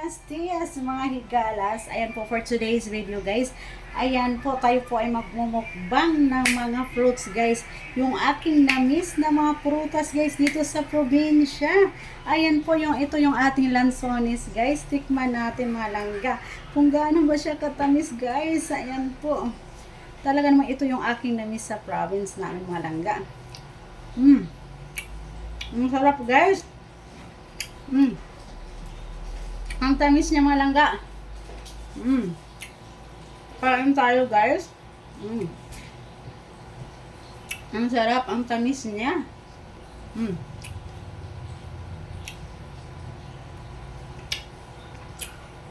Buenos dias mga higalas. Ayan po for today's video guys. Ayan po tayo po ay magmumukbang ng mga fruits guys. Yung aking na-miss na mga prutas guys dito sa probinsya. Ayan po ito yung ating lansones guys. Tikman natin mga langga. Kung gaano ba siya katamis guys. Ayan po. Talaga naman ito yung aking na-miss sa province namin mga langga. Ang sarap guys. Ang tamis niya mga langga. Kain tayo guys. Ang sarap, ang tamis niya.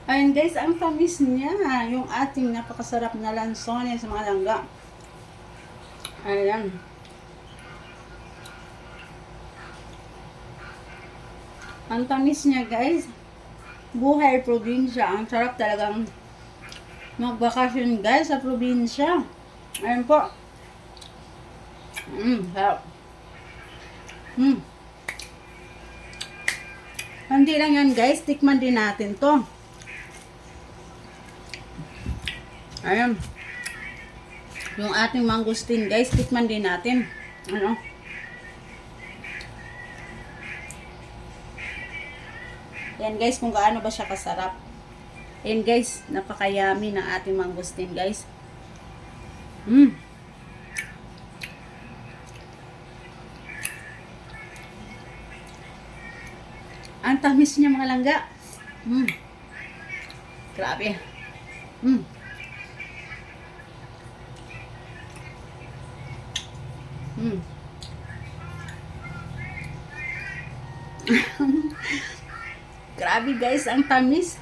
Ayun guys, ang tamis niya. Yung ating napakasarap na lansones mga langga. Ayan. Ang tamis niya guys. Buhay probinsya. Ang sarap talagang magbakasyon guys sa probinsya. Ayan po. Sarap. Hindi lang yan guys. Tikman din natin to. Ayan. Yung ating mangustin guys. Tikman din natin. Ano? Yan guys, kung gaano ba siya kasarap. Yan guys, napakayami ng ating mangustin guys. Ang tamis niya mga langga. Grabe. Grabe guys, ang tamis.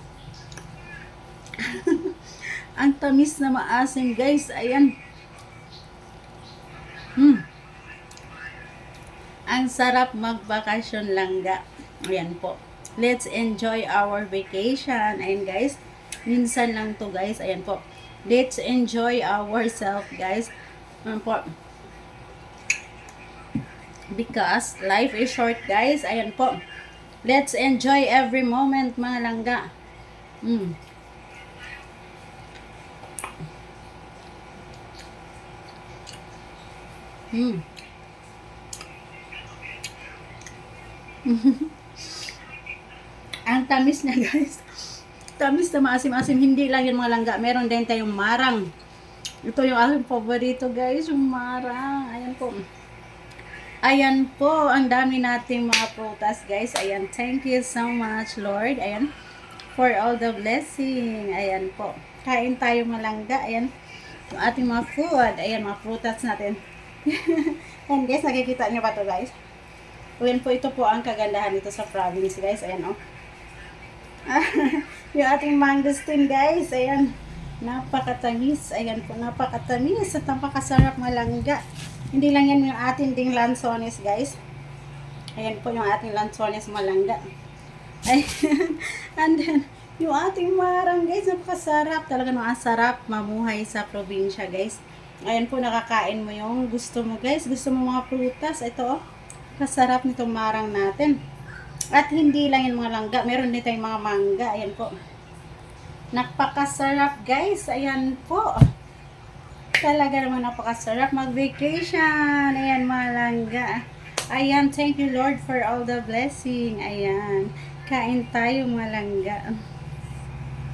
Ang tamis na maasim guys. Ayan. Ang sarap magbakasyon langga. Ayan po. Let's enjoy our vacation. Ayan guys. Minsan lang to guys. Ayan po. Let's enjoy ourselves guys. Ayan po. Because life is short guys. Ayan po. Let's enjoy every moment mga langga. Ang tamis na guys. Tamis na maasim-asim. Hindi lang yung mga langga. Meron din tayong marang. Ito yung aking paborito guys. Yung marang. Ayan po. Ayan po, ang dami nating mga prutas guys. Ayan, thank you so much Lord. Ayan, for all the blessing. Ayan po, kain tayo malangga. Ayan, yung ating mga food. Ayan, mga prutas natin. Ayan guys, nakikita nyo ba to guys? Ayan po, ito po ang kagandahan dito sa province guys. Ayan o. Yung ating mangosteen guys. Ayan, napakatamis. Ayan po, napakatamis at napakasarap malangga. Hindi lang yan yung ating ding lansones guys. Ayan po yung ating lansones malangga. Ay, and then, yung ating marang guys, napakasarap. Talaga ang sarap mamuhay sa probinsya guys. Ayan po, nakakain mo yung gusto mo guys. Gusto mo mga prutas. Ito oh, kasarap nitong marang natin. At hindi lang yung mga langga. Meron din tayong mga mangga. Ayan po. Napakasarap guys. Ayan po. Talaga naman napakasarap mag-vacation. Ayan mga langga. Ayan, thank you Lord for all the blessing. Ayan, kain tayo mga langga.